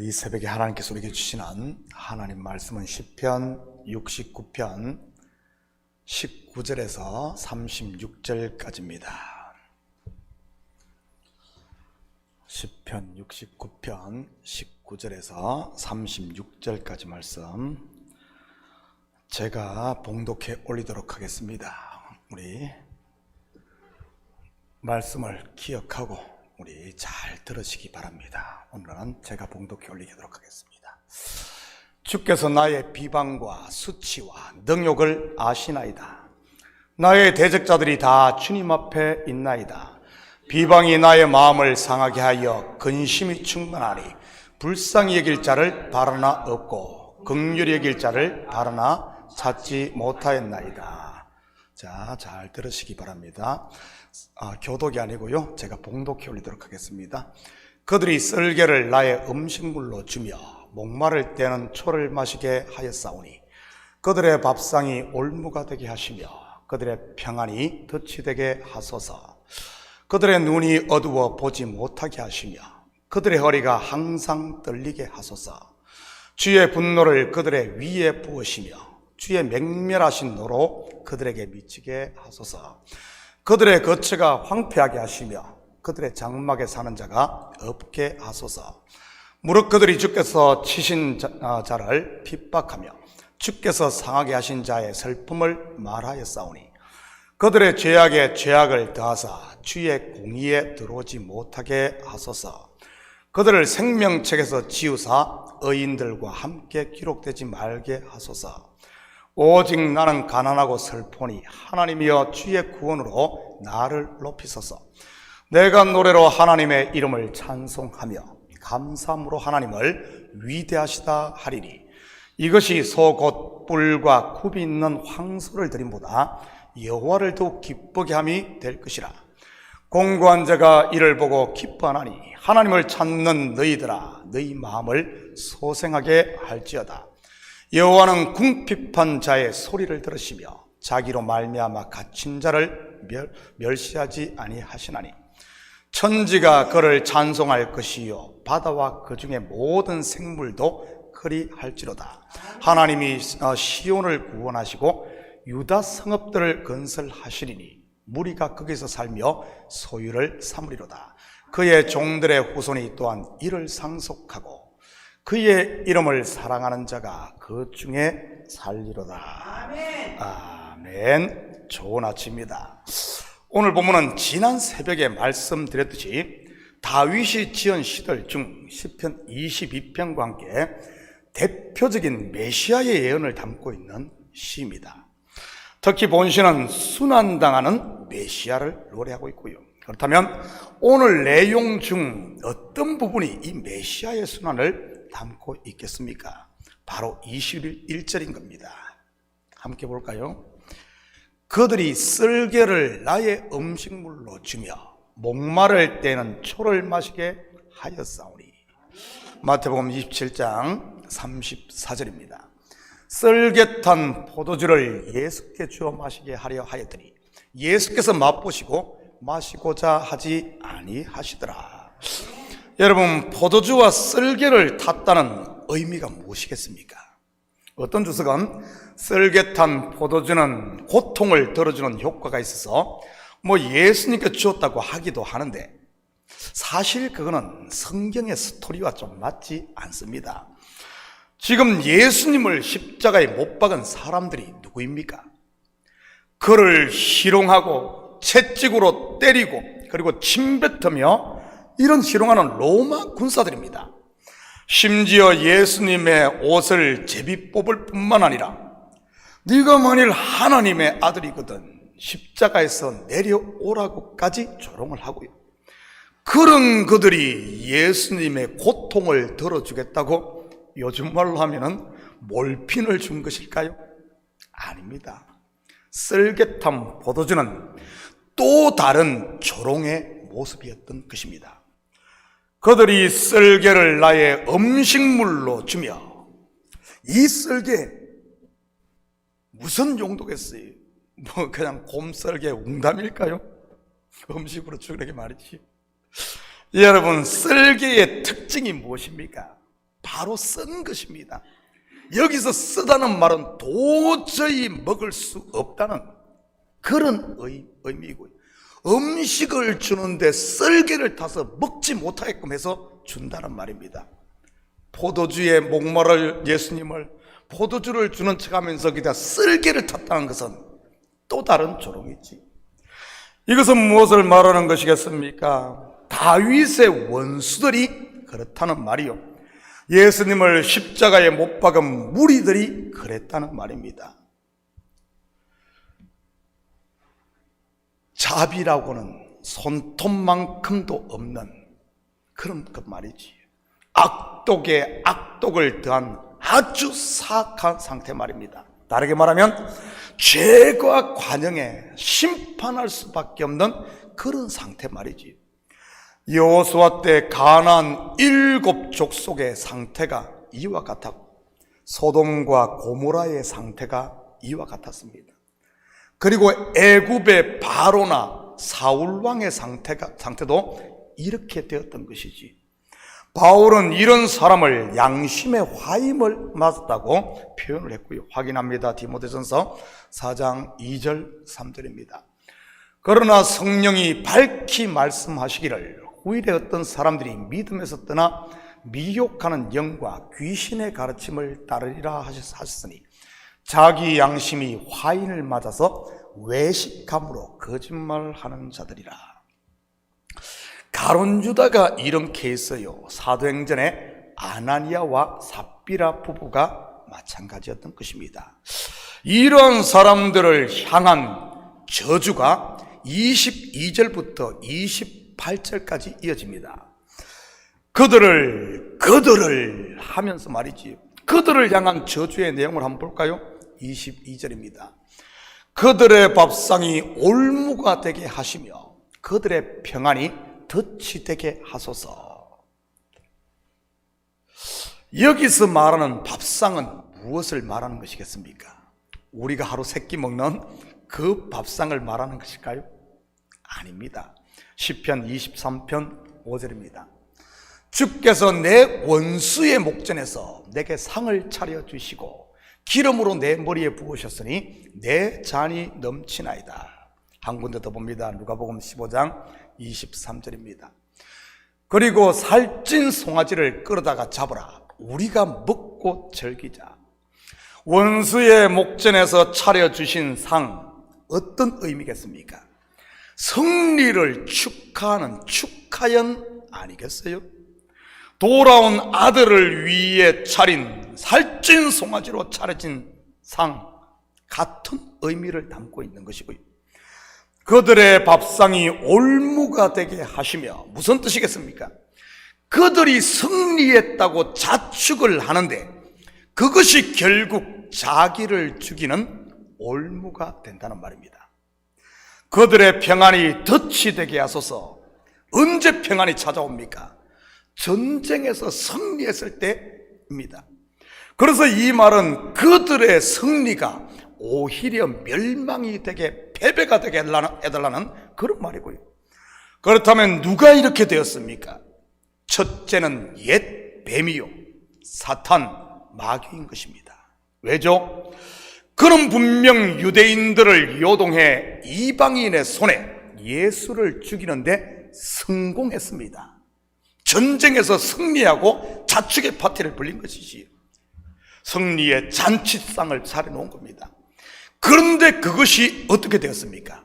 이 새벽에 하나님께서 우리에게 주시는 하나님 말씀은 시편 69편 19절에서 36절까지입니다. 시편 69편 19절에서 36절까지 말씀 제가 봉독해 올리도록 하겠습니다. 우리 말씀을 기억하고 우리 잘 들으시기 바랍니다. 오늘은 제가 봉독해 올리도록 하겠습니다. 주께서 나의 비방과 수치와 능욕을 아시나이다. 나의 대적자들이 다 주님 앞에 있나이다. 비방이 나의 마음을 상하게 하여 근심이 충만하니 불쌍히 여길 자를 바라나 없고 긍휼히 여길 자를 바라나 찾지 못하였나이다. 자, 잘 들으시기 바랍니다. 교독이 아니고요, 제가 봉독해 올리도록 하겠습니다. 그들이 썰개를 나의 음식물로 주며 목마를 때는 초를 마시게 하였사오니 그들의 밥상이 올무가 되게 하시며 그들의 평안이 덫이 되게 하소서. 그들의 눈이 어두워 보지 못하게 하시며 그들의 허리가 항상 떨리게 하소서. 주의 분노를 그들의 위에 부으시며 주의 맹렬하신 노로 그들에게 미치게 하소서. 그들의 거처가 황폐하게 하시며 그들의 장막에 사는 자가 없게 하소서. 무릇 그들이 주께서 치신 자를 핍박하며 주께서 상하게 하신 자의 슬픔을 말하였사오니 그들의 죄악에 죄악을 더하사 주의 공의에 들어오지 못하게 하소서. 그들을 생명책에서 지우사 의인들과 함께 기록되지 말게 하소서. 오직 나는 가난하고 슬프니 하나님이여 주의 구원으로 나를 높이소서. 내가 노래로 하나님의 이름을 찬송하며 감사함으로 하나님을 위대하시다 하리니 이것이 소 곧 뿔과 굽이 있는 황소를 드림보다 여호와를 더욱 기쁘게 함이 될 것이라. 공고한 자가 이를 보고 기뻐하나니 하나님을 찾는 너희들아 너희 마음을 소생하게 할지어다. 여호와는 궁핍한 자의 소리를 들으시며 자기로 말미암아 갇힌 자를 멸시하지 아니하시나니 천지가 그를 찬송할 것이요 바다와 그 중에 모든 생물도 그리할지로다. 하나님이 시온을 구원하시고 유다 성읍들을 건설하시리니 무리가 거기서 살며 소유를 삼으리로다. 그의 종들의 후손이 또한 이를 상속하고 그의 이름을 사랑하는 자가 그 중에 살리로다. 아멘. 아멘. 좋은 아침입니다. 오늘 본문은 지난 새벽에 말씀드렸듯이 다윗이 지은 시들 중 시편 22편과 함께 대표적인 메시아의 예언을 담고 있는 시입니다. 특히 본시는 순환당하는 메시아를 노래하고 있고요. 그렇다면 오늘 내용 중 어떤 부분이 이 메시아의 순환을 담고 있겠습니까? 바로 21절인 겁니다. 함께 볼까요? 그들이 썰개를 나의 음식물로 주며 목마를 때는 초를 마시게 하였사오니. 마태복음 27장 34절입니다. 썰개탄 포도주를 예수께 주어 마시게 하려 하였더니 예수께서 맛보시고 마시고자 하지 아니하시더라. 여러분, 포도주와 썰개를 탔다는 의미가 무엇이겠습니까? 어떤 주석은 썰개탄 포도주는 고통을 덜어주는 효과가 있어서 예수님께 주었다고 하기도 하는데 사실 그거는 성경의 스토리와 좀 맞지 않습니다. 지금 예수님을 십자가에 못 박은 사람들이 누구입니까? 그를 희롱하고 채찍으로 때리고 그리고 침뱉으며 이런 희롱하는 로마 군사들입니다. 심지어 예수님의 옷을 제비 뽑을 뿐만 아니라 네가 만일 하나님의 아들이거든 십자가에서 내려오라고까지 조롱을 하고요. 그런 그들이 예수님의 고통을 덜어주겠다고 요즘 말로 하면은 몰핀을 준 것일까요? 아닙니다. 썰개탄 포도주는 또 다른 조롱의 모습이었던 것입니다. 그들이 썰개를 나의 음식물로 주며, 이 썰개 무슨 용도겠어요? 그냥 곰썰개 웅담일까요? 음식으로 주려게 말이지. 여러분, 썰개의 특징이 무엇입니까? 바로 쓴 것입니다. 여기서 쓰다는 말은 도저히 먹을 수 없다는 그런 의미이고요. 음식을 주는데 썰개를 타서 먹지 못하게끔 해서 준다는 말입니다. 포도주에 목마를 예수님을 포도주를 주는 척하면서 그냥 썰개를 탔다는 것은 또 다른 조롱이지. 이것은 무엇을 말하는 것이겠습니까? 다윗의 원수들이 그렇다는 말이요, 예수님을 십자가에 못 박은 무리들이 그랬다는 말입니다. 자비라고는 손톱만큼도 없는 그런 그 말이지. 악독에 악독을 더한 아주 사악한 상태 말입니다. 다르게 말하면 죄과 관영에 심판할 수밖에 없는 그런 상태 말이지. 여호수아 때 가나안 7 족속의 상태가 이와 같았고, 소돔과 고모라의 상태가 이와 같았습니다. 그리고 애굽의 바로나 사울 왕의 상태도 이렇게 되었던 것이지. 바울은 이런 사람을 양심의 화임을 맞았다고 표현을 했고요. 확인합니다. 디모데전서 4장 2절 3절입니다. 그러나 성령이 밝히 말씀하시기를 후일에 어떤 사람들이 믿음에서 떠나 미혹하는 영과 귀신의 가르침을 따르리라 하셨으니 자기 양심이 화인을 맞아서 외식함으로 거짓말하는 자들이라. 가론유다가 이런 케이스요. 사도행전에 아나니아와 삽비라 부부가 마찬가지였던 것입니다. 이러한 사람들을 향한 저주가 22절부터 28절까지 이어집니다. 그들을 하면서 말이지, 그들을 향한 저주의 내용을 한번 볼까요? 22절입니다. 그들의 밥상이 올무가 되게 하시며 그들의 평안이 덫이 되게 하소서. 여기서 말하는 밥상은 무엇을 말하는 것이겠습니까? 우리가 하루 세끼 먹는 그 밥상을 말하는 것일까요? 아닙니다. 시편 23편 5절입니다. 주께서 내 원수의 목전에서 내게 상을 차려주시고 기름으로 내 머리에 부으셨으니 내 잔이 넘치나이다. 한 군데 더 봅니다. 누가복음 15장 23절입니다. 그리고 살찐 송아지를 끌어다가 잡으라. 우리가 먹고 즐기자. 원수의 목전에서 차려주신 상, 어떤 의미겠습니까? 승리를 축하하는 축하연 아니겠어요? 돌아온 아들을 위해 차린 살찐 송아지로 차려진 상, 같은 의미를 담고 있는 것이고요. 그들의 밥상이 올무가 되게 하시며, 무슨 뜻이겠습니까? 그들이 승리했다고 자축을 하는데 그것이 결국 자기를 죽이는 올무가 된다는 말입니다. 그들의 평안이 덫이 되게 하소서. 언제 평안이 찾아옵니까? 전쟁에서 승리했을 때입니다. 그래서 이 말은 그들의 승리가 오히려 멸망이 되게, 패배가 되게 해달라는 그런 말이고요. 그렇다면 누가 이렇게 되었습니까? 첫째는 옛 뱀이요, 사탄, 마귀인 것입니다. 왜죠? 그는 분명 유대인들을 요동해 이방인의 손에 예수를 죽이는데 성공했습니다. 전쟁에서 승리하고 자축의 파티를 벌린 것이지, 승리의 잔치상을 차려놓은 겁니다. 그런데 그것이 어떻게 되었습니까?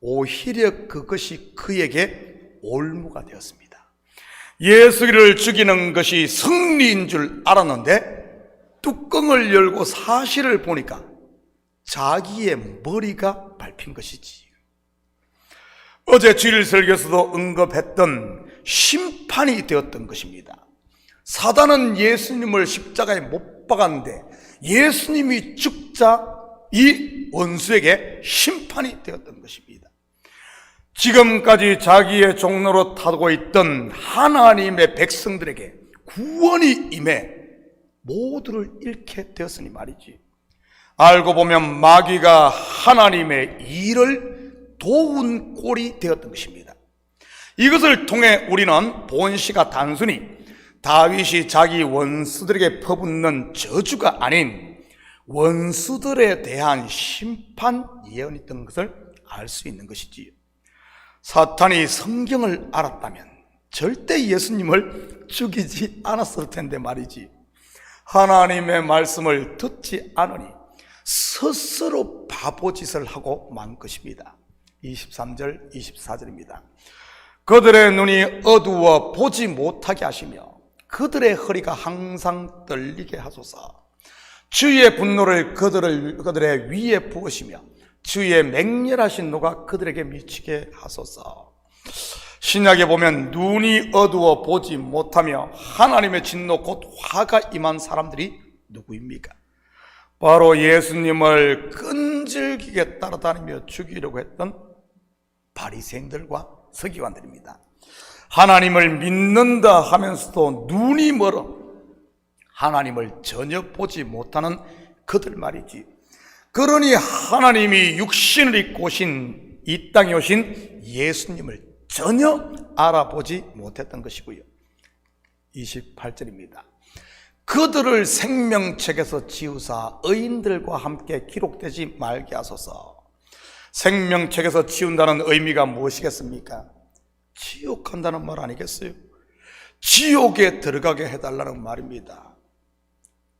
오히려 그것이 그에게 올무가 되었습니다. 예수를 죽이는 것이 승리인 줄 알았는데 뚜껑을 열고 사실을 보니까 자기의 머리가 밟힌 것이지. 어제 주일 설교에서도 언급했던 심판이 되었던 것입니다. 사단은 예수님을 십자가에 못 박았는데 예수님이 죽자 이 원수에게 심판이 되었던 것입니다. 지금까지 자기의 종로로 타고 있던 하나님의 백성들에게 구원이 임해 모두를 잃게 되었으니 말이지. 알고 보면 마귀가 하나님의 일을 도운 꼴이 되었던 것입니다. 이것을 통해 우리는 본시가 단순히 다윗이 자기 원수들에게 퍼붓는 저주가 아닌 원수들에 대한 심판 예언이었던 것을 알 수 있는 것이지요. 사탄이 성경을 알았다면 절대 예수님을 죽이지 않았을 텐데 말이지. 하나님의 말씀을 듣지 않으니 스스로 바보짓을 하고 만 것입니다. 23절 24절입니다. 그들의 눈이 어두워 보지 못하게 하시며 그들의 허리가 항상 떨리게 하소서. 주의 분노를 그들의 위에 부으시며 주의 맹렬하신 노가 그들에게 미치게 하소서. 신약에 보면 눈이 어두워 보지 못하며 하나님의 진노 곧 화가 임한 사람들이 누구입니까? 바로 예수님을 끈질기게 따라다니며 죽이려고 했던 바리새인들과 서기관들입니다. 하나님을 믿는다 하면서도 눈이 멀어 하나님을 전혀 보지 못하는 그들 말이지. 그러니 하나님이 육신을 입고 오신 이 땅에 오신 예수님을 전혀 알아보지 못했던 것이고요. 28절입니다. 그들을 생명책에서 지우사 의인들과 함께 기록되지 말게 하소서. 생명책에서 지운다는 의미가 무엇이겠습니까? 지옥한다는 말 아니겠어요? 지옥에 들어가게 해달라는 말입니다.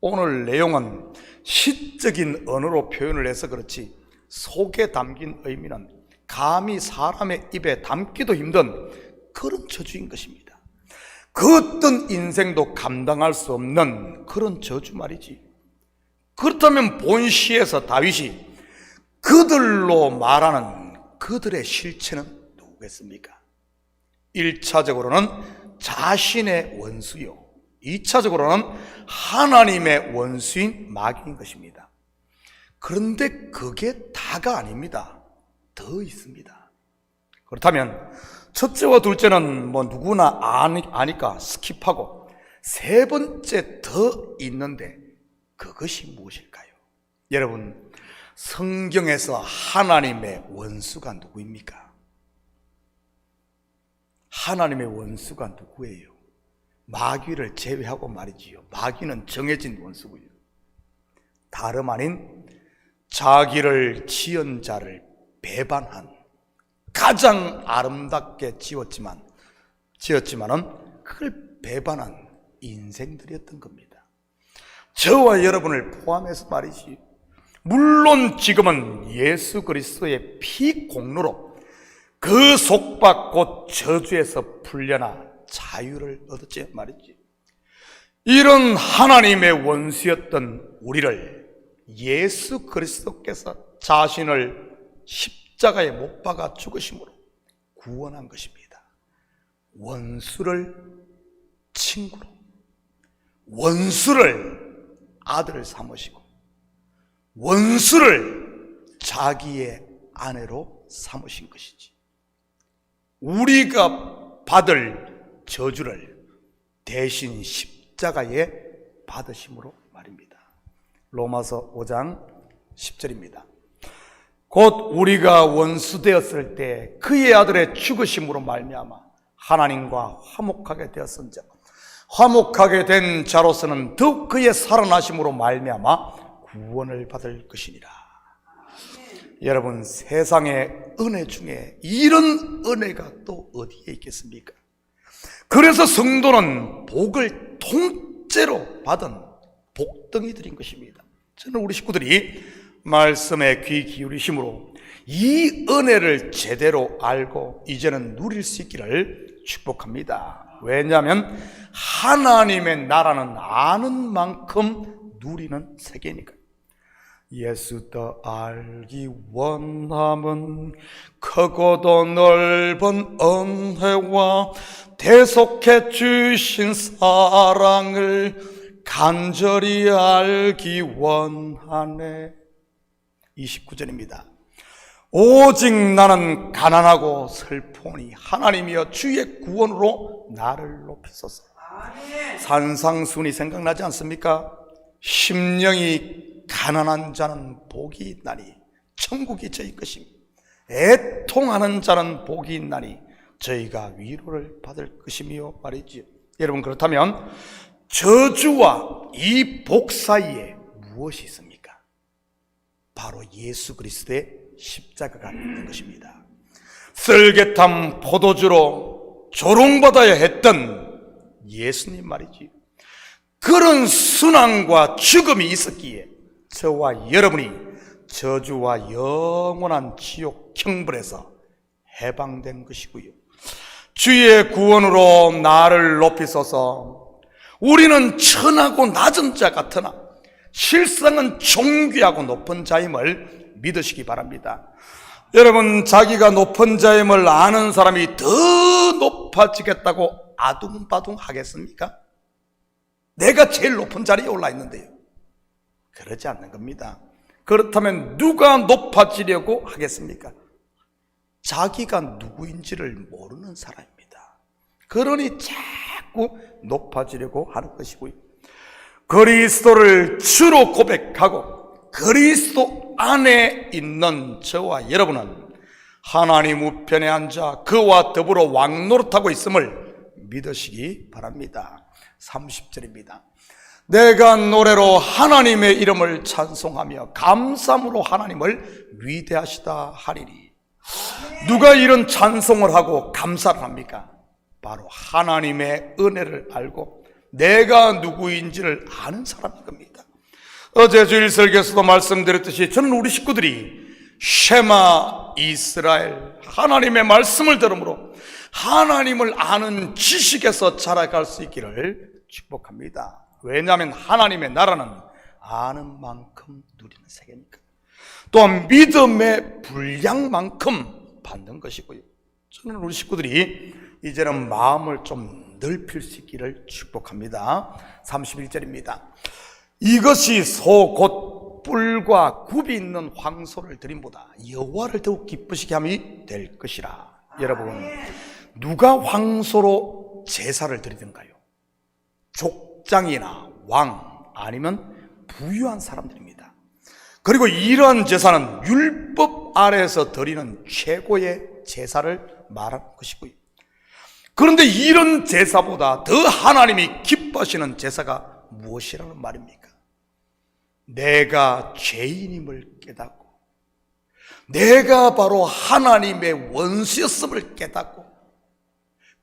오늘 내용은 시적인 언어로 표현을 해서 그렇지 속에 담긴 의미는 감히 사람의 입에 담기도 힘든 그런 저주인 것입니다. 그 어떤 인생도 감당할 수 없는 그런 저주 말이지. 그렇다면 본시에서 다윗이 그들로 말하는 그들의 실체는 누구겠습니까? 1차적으로는 자신의 원수요, 2차적으로는 하나님의 원수인 마귀인 것입니다. 그런데 그게 다가 아닙니다. 더 있습니다. 그렇다면 첫째와 둘째는 누구나 아니까 스킵하고 세 번째 더 있는데 그것이 무엇일까요? 여러분, 성경에서 하나님의 원수가 누구입니까? 하나님의 원수가 누구예요? 마귀를 제외하고 말이지요. 마귀는 정해진 원수고요. 다름 아닌 자기를 지은 자를 배반한, 가장 아름답게 지었지만은 그걸 배반한 인생들이었던 겁니다. 저와 여러분을 포함해서 말이지. 물론 지금은 예수 그리스도의 피 공로로 그 속박 곧 저주에서 풀려나 자유를 얻었지 말이지. 이런 하나님의 원수였던 우리를 예수 그리스도께서 자신을 십자가에 못 박아 죽으심으로 구원한 것입니다. 원수를 친구로, 원수를 아들 삼으시고 원수를 자기의 아내로 삼으신 것이지. 우리가 받을 저주를 대신 십자가에 받으심으로 말입니다. 로마서 5장 10절입니다. 곧 우리가 원수되었을 때 그의 아들의 죽으심으로 말미암아 하나님과 화목하게 되었은즉 화목하게 된 자로서는 더욱 그의 살아나심으로 말미암아 구원을 받을 것이니라. 여러분, 세상의 은혜 중에 이런 은혜가 또 어디에 있겠습니까? 그래서 성도는 복을 통째로 받은 복덩이들인 것입니다. 저는 우리 식구들이 말씀에 귀 기울이심으로 이 은혜를 제대로 알고 이제는 누릴 수 있기를 축복합니다. 왜냐하면 하나님의 나라는 아는 만큼 누리는 세계니까요. 예수 더 알기 원함은 크고도 넓은 은혜와 대속해 주신 사랑을 간절히 알기 원하네. 29절입니다. 오직 나는 가난하고 슬프오니 하나님이여 주의 구원으로 나를 높이소서. 산상순이 생각나지 않습니까? 심령이 가난한 자는 복이 있나니 천국이 저희 것이며 애통하는 자는 복이 있나니 저희가 위로를 받을 것이며 말이지요. 여러분, 그렇다면 저주와 이 복 사이에 무엇이 있습니까? 바로 예수 그리스도의 십자가가 있는 것입니다. 쓸개탄 포도주로 조롱받아야 했던 예수님 말이지, 그런 순환과 죽음이 있었기에 저와 여러분이 저주와 영원한 지옥 형벌에서 해방된 것이고요, 주의 구원으로 나를 높이소서. 우리는 천하고 낮은 자 같으나 실상은 존귀하고 높은 자임을 믿으시기 바랍니다. 여러분, 자기가 높은 자임을 아는 사람이 더 높아지겠다고 아둥바둥 하겠습니까? 내가 제일 높은 자리에 올라 있는데요. 그러지 않는 겁니다. 그렇다면 누가 높아지려고 하겠습니까? 자기가 누구인지를 모르는 사람입니다. 그러니 자꾸 높아지려고 하는 것이고요, 그리스도를 주로 고백하고 그리스도 안에 있는 저와 여러분은 하나님 우편에 앉아 그와 더불어 왕노릇하고 있음을 믿으시기 바랍니다. 30절입니다. 내가 노래로 하나님의 이름을 찬송하며 감사함으로 하나님을 위대하시다 하리니. 누가 이런 찬송을 하고 감사를 합니까? 바로 하나님의 은혜를 알고 내가 누구인지를 아는 사람인 겁니다. 어제 주일 설교에서도 말씀드렸듯이 저는 우리 식구들이 쉐마 이스라엘, 하나님의 말씀을 들음으로 하나님을 아는 지식에서 자라갈 수 있기를 축복합니다. 왜냐하면 하나님의 나라는 아는 만큼 누리는 세계니까. 또한 믿음의 분량만큼 받는 것이고요, 저는 우리 식구들이 이제는 마음을 좀 넓힐 수 있기를 축복합니다. 31절입니다. 이것이 소 곧 뿔과 굽이 있는 황소를 드림보다 여호와를 더욱 기쁘시게 함이 될 것이라. 여러분, 누가 황소로 제사를 드리던가요? 족장이나 왕, 아니면 부유한 사람들입니다. 그리고 이러한 제사는 율법 아래에서 드리는 최고의 제사를 말하는 것이고요, 그런데 이런 제사보다 더 하나님이 기뻐하시는 제사가 무엇이라는 말입니까? 내가 죄인임을 깨닫고 내가 바로 하나님의 원수였음을 깨닫고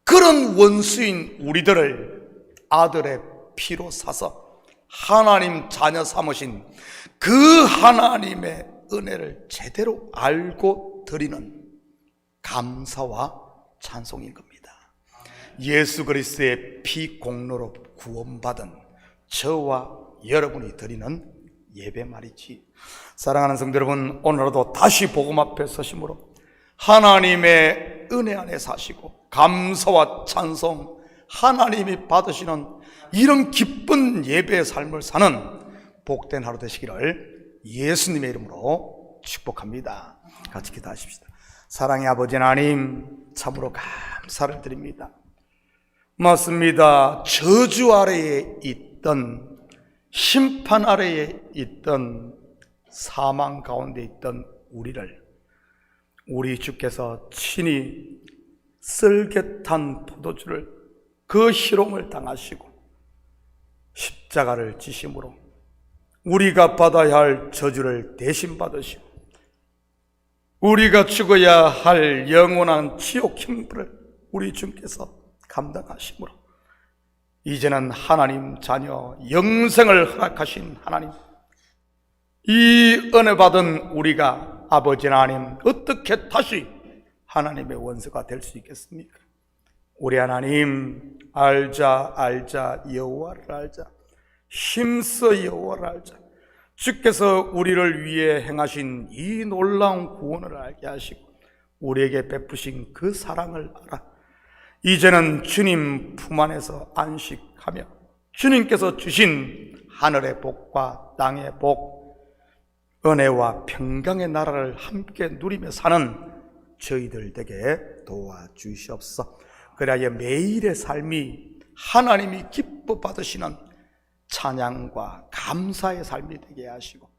그런 원수인 우리들을 아들의 피로 사서 하나님 자녀 삼으신 그 하나님의 은혜를 제대로 알고 드리는 감사와 찬송인 겁니다. 예수 그리스도의 피 공로로 구원받은 저와 여러분이 드리는 예배 말이지. 사랑하는 성도 여러분, 오늘도 다시 복음 앞에 서심으로 하나님의 은혜 안에 사시고 감사와 찬송, 하나님이 받으시는 이런 기쁜 예배의 삶을 사는 복된 하루 되시기를 예수님의 이름으로 축복합니다. 같이 기도하십시다. 사랑의 아버지 하나님, 참으로 감사를 드립니다. 맞습니다. 저주 아래에 있던, 심판 아래에 있던, 사망 가운데 있던 우리를 우리 주께서 친히 쓸개탄 포도주를, 그 희롱을 당하시고 십자가를 지심으로 우리가 받아야 할 저주를 대신 받으시고 우리가 죽어야 할 영원한 지옥 형벌을 우리 주께서 감당하심으로 이제는 하나님 자녀 영생을 허락하신 하나님, 이 은혜 받은 우리가 아버지 하나님 어떻게 다시 하나님의 원수가 될 수 있겠습니까? 우리 하나님, 알자 여호와를 알자, 힘써 여호와를 알자. 주께서 우리를 위해 행하신 이 놀라운 구원을 알게 하시고 우리에게 베푸신 그 사랑을 알아 이제는 주님 품 안에서 안식하며 주님께서 주신 하늘의 복과 땅의 복, 은혜와 평강의 나라를 함께 누리며 사는 저희들 되게 도와주시옵소서. 그래야 매일의 삶이 하나님이 기뻐 받으시는 찬양과 감사의 삶이 되게 하시고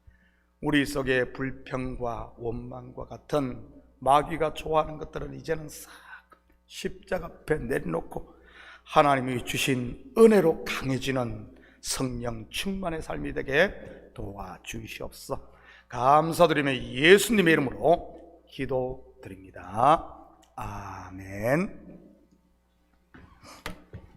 우리 속에 불평과 원망과 같은 마귀가 좋아하는 것들은 이제는 싹 십자가 앞에 내려놓고 하나님이 주신 은혜로 강해지는 성령 충만의 삶이 되게 도와주시옵소서. 감사드리며 예수님의 이름으로 기도드립니다. 아멘.